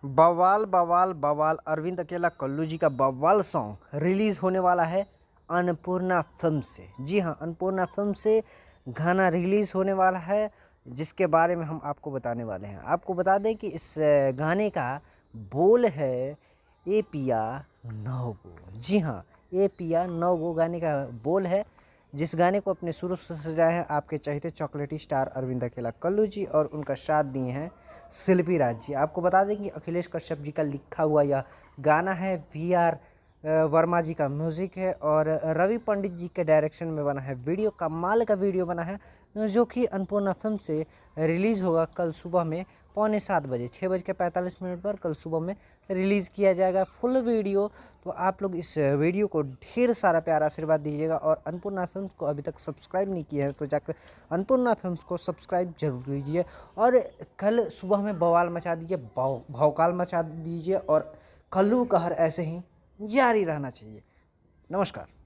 बवाल बवाल बवाल अरविंद अकेला कल्लू जी का बवाल सॉन्ग रिलीज़ होने वाला है अन्नपूर्णा फिल्म से। जी हाँ, अन्नपूर्णा फिल्म से गाना रिलीज़ होने वाला है, जिसके बारे में हम आपको बताने वाले हैं। आपको बता दें कि इस गाने का बोल है ए पिया नौ गो। जी हाँ, ए पिया नौ गो गाने का बोल है, जिस गाने को अपने सुर से सजाए हैं आपके चहेते चॉकलेटी स्टार अरविंद अकेला कल्लू जी, और उनका साथ दिए हैं शिल्पी राज जी। आपको बता दें कि अखिलेश कश्यप जी का लिखा हुआ यह गाना है, वी.आर. वर्मा जी का म्यूज़िक है और रवि पंडित जी के डायरेक्शन में बना है। वीडियो कमाल का वीडियो बना है, जो कि अन्नपूर्णा फिल्म से रिलीज़ होगा कल सुबह में 6:45 6:45 पर कल सुबह में रिलीज़ किया जाएगा फुल वीडियो। तो आप लोग इस वीडियो को ढेर सारा प्यारा आशीर्वाद दीजिएगा, और अन्नपूर्णा फिल्म्स को अभी तक सब्सक्राइब नहीं किया है तो जाकर अन्नपूर्णा फिल्म्स को सब्सक्राइब जरूर कीजिए, और कल सुबह में बवाल मचा दीजिए, भौकाल मचा दीजिए, और कल्लू कहर ऐसे ही जारी रहना चाहिए। नमस्कार।